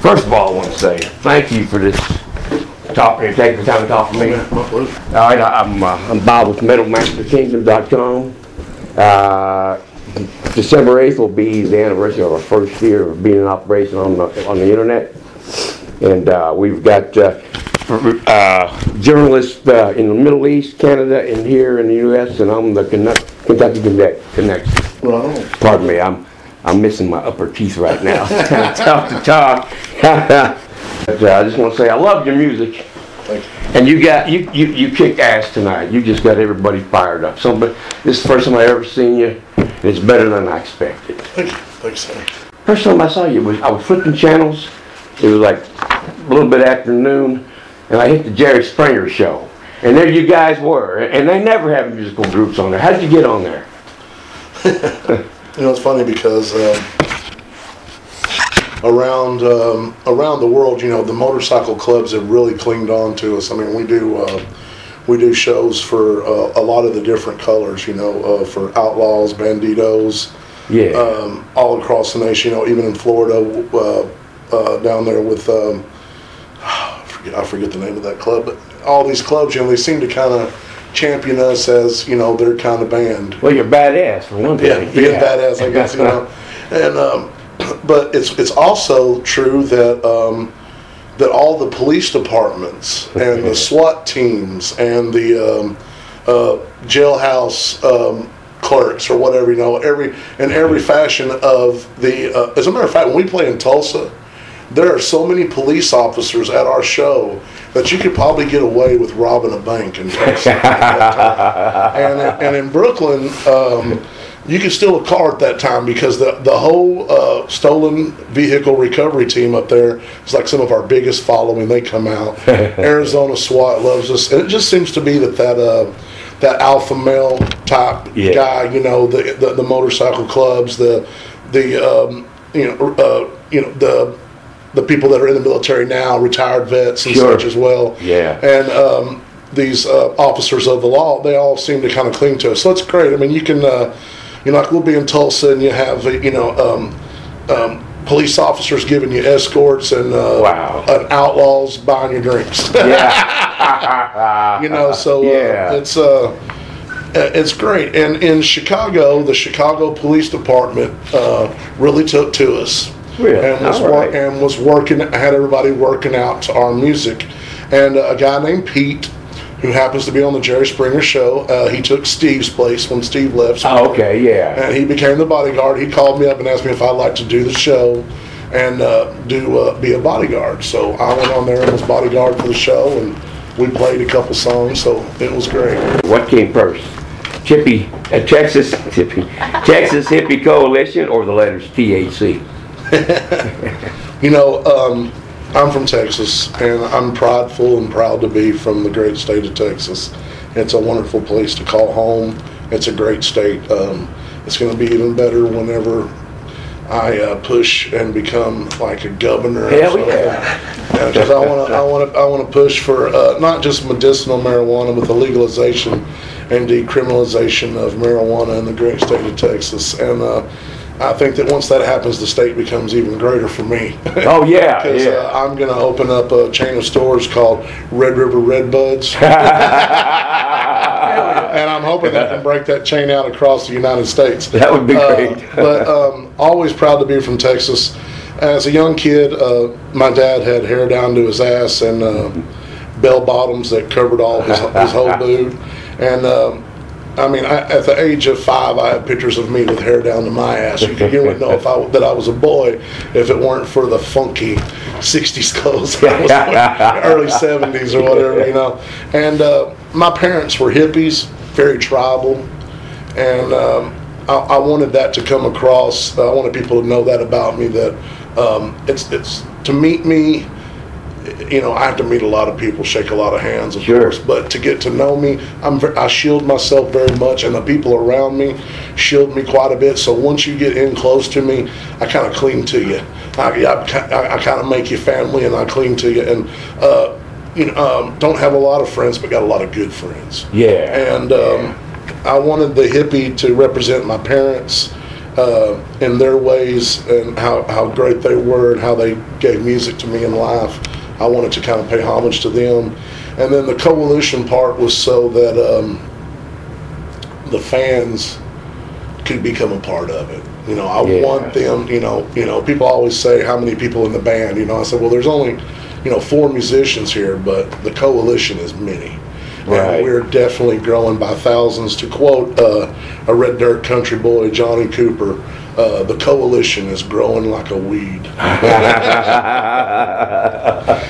First of all, I want to say thank you for this talk. Taking the time to talk to me. All right, I'm Bob with MetalMasterKingdom.com. December 8th will be the anniversary of our first year of being in operation on the internet, and we've got journalists in the Middle East, Canada, and here in the U.S. And I'm the Kentucky Connection. Right. Pardon me, I'm missing my upper teeth right now. It's kind of tough to talk. But, I just want to say I love your music. Thank you. And you kicked ass tonight. You just got everybody fired up. This is the first time I ever seen you. And it's better than I expected. Thank you. Thanks, sir. First time I saw you, I was flipping channels. It was like a little bit after noon, and I hit the Jerry Springer show. And there you guys were. And they never have musical groups on there. How did you get on there? You know, it's funny because around the world, you know, the motorcycle clubs have really clinged on to us. I mean, we do shows for a lot of the different colors, you know, for outlaws, banditos, yeah, all across the nation. You know, even in Florida, down there with I forget the name of that club, but all these clubs, you know, they seem to kind of champion us as, you know, their kind of band. Well, you're badass for one thing. Yeah, being badass, I guess, you know. And but it's also true that that all the police departments and the SWAT teams and the jailhouse clerks or whatever, you know, every fashion of the. As a matter of fact, when we play in Tulsa, there are so many police officers at our show that you could probably get away with robbing a bank in Tulsa at that time. And in Brooklyn, you could steal a car at that time because the whole stolen vehicle recovery team up there is like some of our biggest following. They come out. Arizona SWAT loves us, and it just seems to be that alpha male type guy. You know, the motorcycle clubs, the people that are in the military now, retired vets and such as well. Yeah. And these officers of the law, they all seem to kind of cling to us. So it's great. I mean, you can, like we'll be in Tulsa and you have, police officers giving you escorts and and outlaws buying your drinks. Yeah. You know, so it's great. And in Chicago, the Chicago Police Department really took to us. Really? And was working, had everybody working out to our music. And a guy named Pete, who happens to be on the Jerry Springer show, he took Steve's place when Steve left. Oh, okay, yeah. And he became the bodyguard. He called me up and asked me if I'd like to do the show and be a bodyguard. So I went on there and was bodyguard for the show, and we played a couple songs, so it was great. What came first? Texas Hippie Coalition or the letters THC? You know, I'm from Texas, and I'm prideful and proud to be from the great state of Texas. It's a wonderful place to call home. It's a great state. It's going to be even better whenever I push and become like a governor. Hell yeah! Because I want to push for not just medicinal marijuana, but the legalization and decriminalization of marijuana in the great state of Texas. And I think that once that happens, the state becomes even greater for me. Oh, yeah. Because I'm going to open up a chain of stores called Red River Redbuds. And I'm hoping that I can break that chain out across the United States. That would be great. But always proud to be from Texas. As a young kid, my dad had hair down to his ass and bell bottoms that covered all his whole dude. And I mean, at the age of 5, I had pictures of me with hair down to my ass. You wouldn't know that I was a boy if it weren't for the funky 60s clothes I was wearing, early 70s or whatever, you know. And my parents were hippies, very tribal, and I wanted that to come across. I wanted people to know that about me, that it's to meet me. You know, I have to meet a lot of people, shake a lot of hands, of course, but to get to know me, I shield myself very much, and the people around me shield me quite a bit. So once you get in close to me, I kind of cling to you. I kind of make you family, and I cling to you. And don't have a lot of friends, but got a lot of good friends. Yeah. And I wanted the hippie to represent my parents in their ways and how great they were and how they gave music to me in life. I wanted to kind of pay homage to them. And then the coalition part was so that the fans could become a part of it. You know, I want them, you know, people always say how many people in the band, you know. I said, well, there's only, 4 musicians here, but the coalition is many. Right. And we're definitely growing by thousands. To quote a Red Dirt country boy, Johnny Cooper, the coalition is growing like a weed.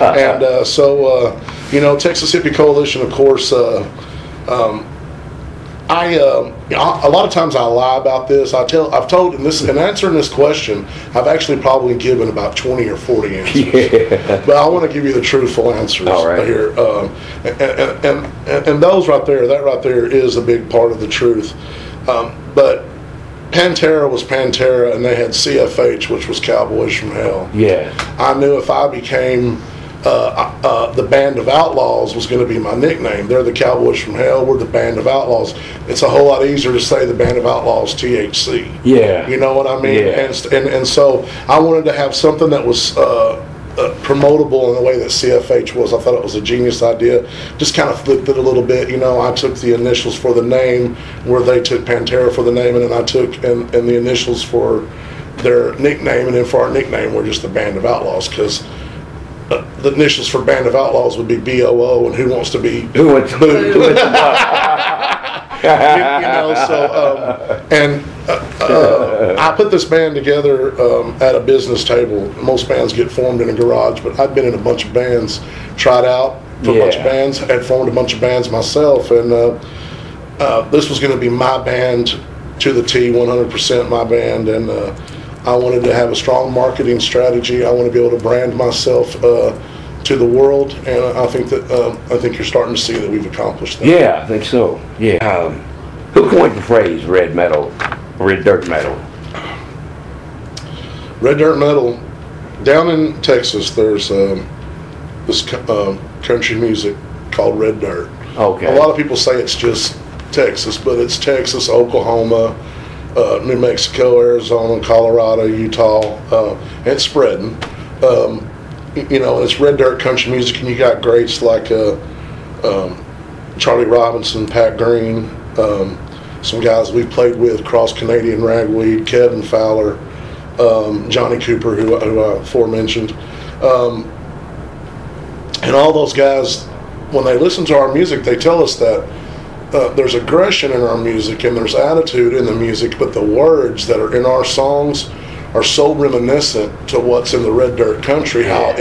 And so, Texas Hippie Coalition, of course, a lot of times I lie about this. I've told in answering this question, I've actually probably given about 20 or 40 answers. Yeah. But I want to give you the truthful answers here. And those right there, that right there is a big part of the truth. But Pantera was Pantera, and they had CFH, which was Cowboys from Hell. Yeah. I knew if I became the Band of Outlaws was going to be my nickname. They're the Cowboys from Hell. We're the Band of Outlaws. It's a whole lot easier to say the Band of Outlaws THC. Yeah. You know what I mean? Yeah. And so I wanted to have something that was promotable in the way that CFH was. I thought it was a genius idea. Just kind of flipped it a little bit. I took the initials for the name, where they took Pantera for the name, and then I took and the initials for their nickname, and then for our nickname, we're just the Band of Outlaws, because the initials for Band of Outlaws would be BOO, and who wants to be who wants to I put this band together at a business table. Most bands get formed in a garage, but I'd been in a bunch of bands, tried out for a bunch of bands, had formed a bunch of bands myself, and this was going to be my band to the T, 100% my band, and I wanted to have a strong marketing strategy. I want to be able to brand myself to the world, and I think you're starting to see that we've accomplished that. Yeah, I think so. Yeah. Who coined the phrase red dirt metal? Red dirt metal. Down in Texas, there's this country music called red dirt. Okay. A lot of people say it's just Texas, but it's Texas, Oklahoma, New Mexico, Arizona, Colorado, Utah, and it's spreading. It's red dirt country music, and you got greats like Charlie Robinson, Pat Green, some guys we played with, Cross Canadian Ragweed, Kevin Fowler, Johnny Cooper, who I aforementioned, and all those guys. When they listen to our music, they tell us that there's aggression in our music and there's attitude in the music, but the words that are in our songs are so reminiscent to what's in the red dirt country. How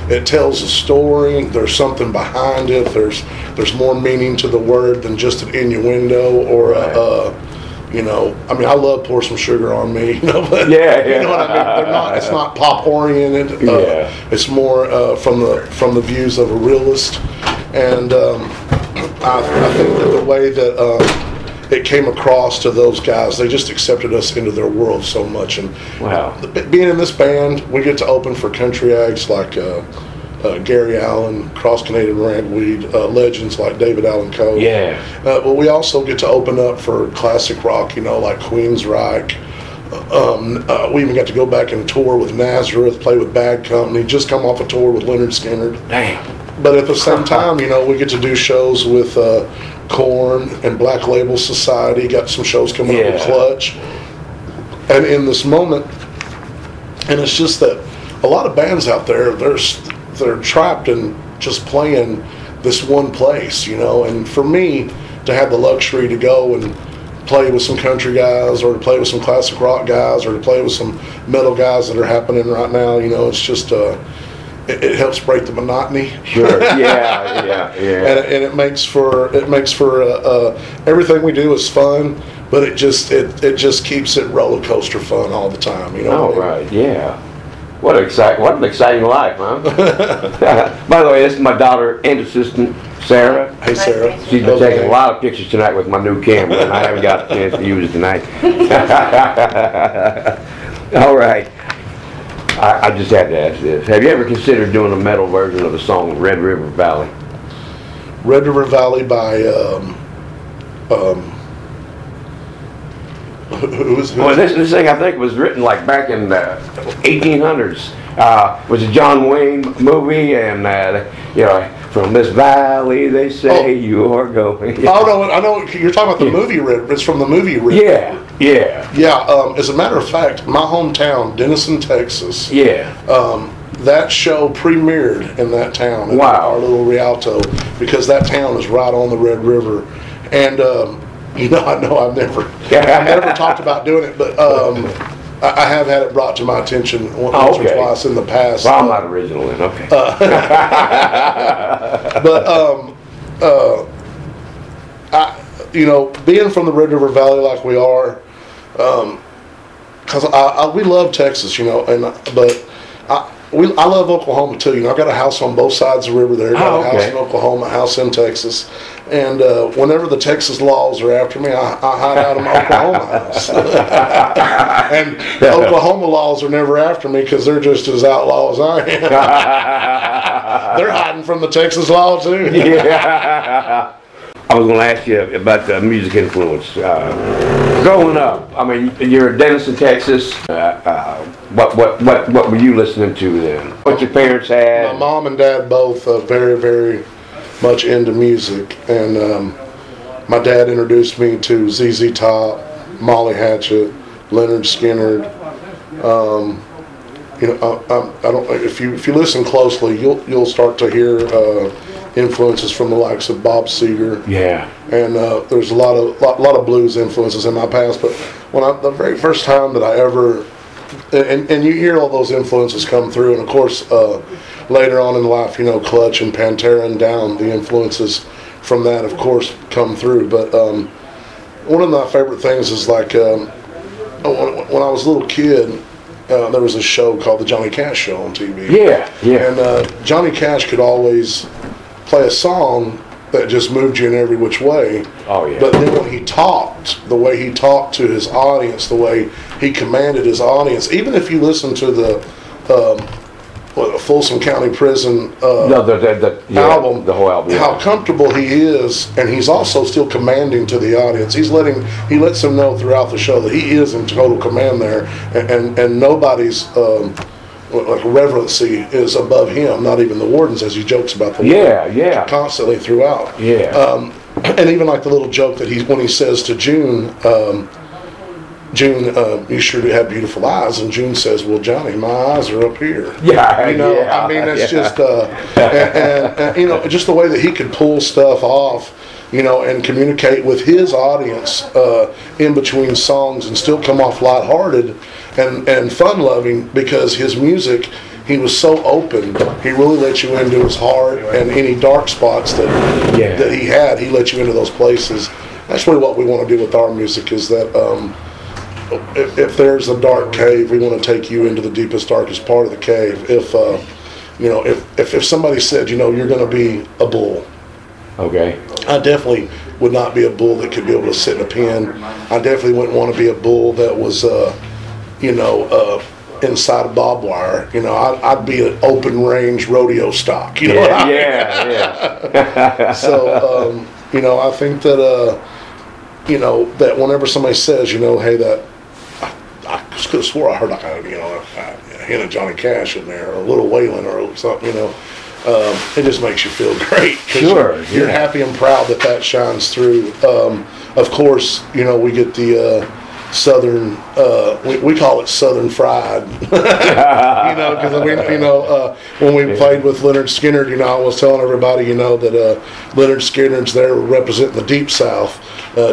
it tells a story. There's something behind it. There's more meaning to the word than just an innuendo or I love Pour Some Sugar on Me. But you know what I mean. It's not pop oriented. It's more from the views of a realist, and I think that the way that it came across to those guys, they just accepted us into their world so much. And being in this band, we get to open for country acts like Gary Allen, Cross Canadian Ragweed, legends like David Allan Coe. But we also get to open up for classic rock, like Queensryche. We even got to go back and tour with Nazareth, play with Bad Company, just come off a tour with Leonard Skinner. Damn. But at the same time, we get to do shows with Korn and Black Label Society. Got some shows coming up with Clutch. And in this moment, and it's just that a lot of bands out there, they're trapped in just playing this one place, And for me to have the luxury to go and play with some country guys, or to play with some classic rock guys, or to play with some metal guys that are happening right now, it's just it helps break the monotony. Sure. Yeah. And it makes for everything we do is fun, but it just keeps it roller coaster fun all the time. Right. Yeah. What an exciting life, huh? By the way, this is my daughter and assistant, Sarah. Hey, Sarah. She's been taking a lot of pictures tonight with my new camera, and I haven't got a chance to use it tonight. All right. I just had to ask this. Have you ever considered doing a metal version of the song Red River Valley? Red River Valley by, Well, this thing I think was written like back in the 1800s. Was a John Wayne movie, and from this valley they say you are going. Oh no, I know you're talking about the movie. It's from the movie. Yeah. As a matter of fact, my hometown, Denison, Texas. Yeah. That show premiered in that town. In our little Rialto, because that town is right on the Red River, and I know I've never talked about doing it, but I have had it brought to my attention once or twice in the past. Well, I'm not original then. Okay. Being from the Red River Valley like we are, because we love Texas, I love Oklahoma too. I've got a house on both sides of the river there. I've got a house in Oklahoma, a house in Texas. And whenever the Texas laws are after me, I hide out of my Oklahoma house. And the Oklahoma laws are never after me because they're just as outlaw as I am. They're hiding from the Texas law too. Yeah. I was going to ask you about the music influence. Growing up, I mean, you're in Denison, Texas. What were you listening to then? What your parents had? My mom and dad both very, very much into music, and my dad introduced me to ZZ Top, Molly Hatchet, Leonard Skinner. I don't. If you listen closely, you'll start to hear influences from the likes of Bob Seger. Yeah. And there's a lot of blues influences in my past. But the very first time that I ever, and you hear all those influences come through, and of course later on in life, Clutch and Pantera and Down, the influences from that, of course, come through. But one of my favorite things is like when I was a little kid. There was a show called the Johnny Cash Show on TV. Yeah. And Johnny Cash could always play a song that just moved you in every which way. Oh, yeah. But then when he talked, the way he talked to his audience, the way he commanded his audience, even if you listen to the Folsom County Prison album, the whole album, how comfortable he is, and he's also still commanding to the audience. He lets them know throughout the show that he is in total command there, and nobody's reverency is above him, not even the wardens, as he jokes about the warden constantly throughout. Yeah. And even like the little joke that when he says to June, you sure do have beautiful eyes, and June says, "Well, Johnny, my eyes are up here." Yeah, I mean, it's just and just the way that he could pull stuff off, and communicate with his audience in between songs and still come off lighthearted and fun-loving, because his music, he was so open. He really let you into his heart, and any dark spots that he had, he let you into those places. That's really what we want to do with our music, is that if there's a dark cave, we want to take you into the deepest, darkest part of the cave. If somebody said, you're going to be a bull, okay, I definitely would not be a bull that could be able to sit in a pen. I definitely wouldn't want to be a bull that was, inside a barbed wire. I'd be an open range rodeo stock. Yeah. So, I think that, that whenever somebody says, hey, that I could have swore I heard like a hint of Johnny Cash in there, or a little Waylon or something, it just makes you feel great. Sure. You're happy and proud that shines through. Of course, we get the Southern, we call it Southern fried, because when we played with Leonard Skinner, I was telling everybody, that Leonard Skinner's there representing the Deep South.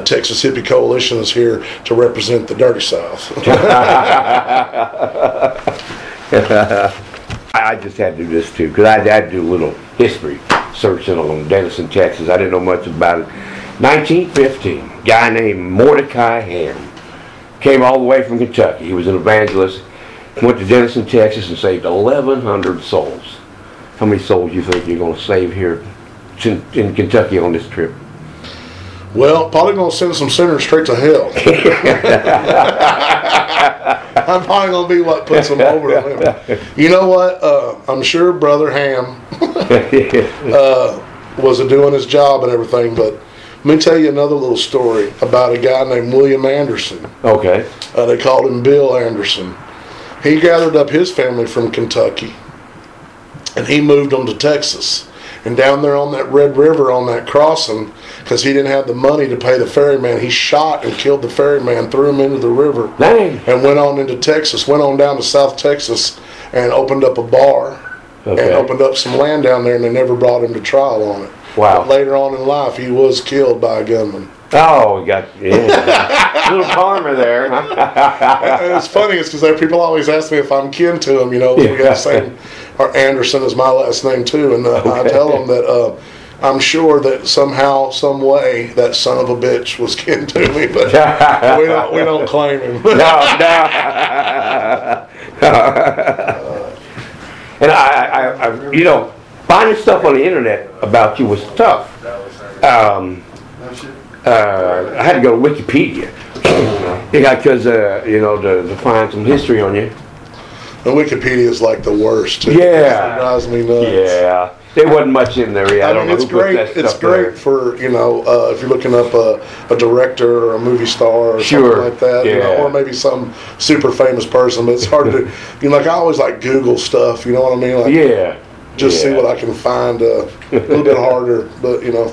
Texas Hippie Coalition is here to represent the Dirty South. I just had to do this too, because I had to do a little history searching on Denison, Texas. I didn't know much about it. 1915, guy named Mordecai Ham came all the way from Kentucky. He was an evangelist. Went to Denison, Texas, and saved 1,100 souls. How many souls do you think you're going to save here in Kentucky on this trip? Well, probably going to send some sinners straight to hell. I'm probably going to be what puts them over the limit. You know what? I'm sure Brother Ham was doing his job and everything, but Let me tell you another little story about a guy named William Anderson. Okay. They called him Bill Anderson. He gathered up his family from Kentucky, and he moved them to Texas. And down there on that Red River, on that crossing, because he didn't have the money to pay the ferryman, he shot and killed the ferryman, threw him into the river, Dang. and went on into Texas, went on down to South Texas, and opened up a bar, and opened up some land down there, and they never brought him to trial on it. Wow. But later on in life, he was killed by a gunman. Oh, you got little karma there. Huh? And it's funny, it's because people always ask me if I'm kin to him. You know, we got the same. Or Anderson is my last name too, and I tell them that I'm sure that somehow, some way, that son of a bitch was kin to me, but we don't claim him. No. And I you know, finding stuff on the internet about you was tough. I had to go to Wikipedia. Yeah, because you know, to find some history on you. And Wikipedia is like the worst too. Yeah. It drives me nuts. Yeah. There wasn't much in there. Yeah, I don't know it's who put that It's stuff great there. for, you know, if you're looking up a director or a movie star or something like that, Yeah. you know, or maybe some super famous person. But it's hard to, you know, like I always like Google stuff. You know what I mean? Like, Yeah. just see what I can find. A little bit harder, but you know.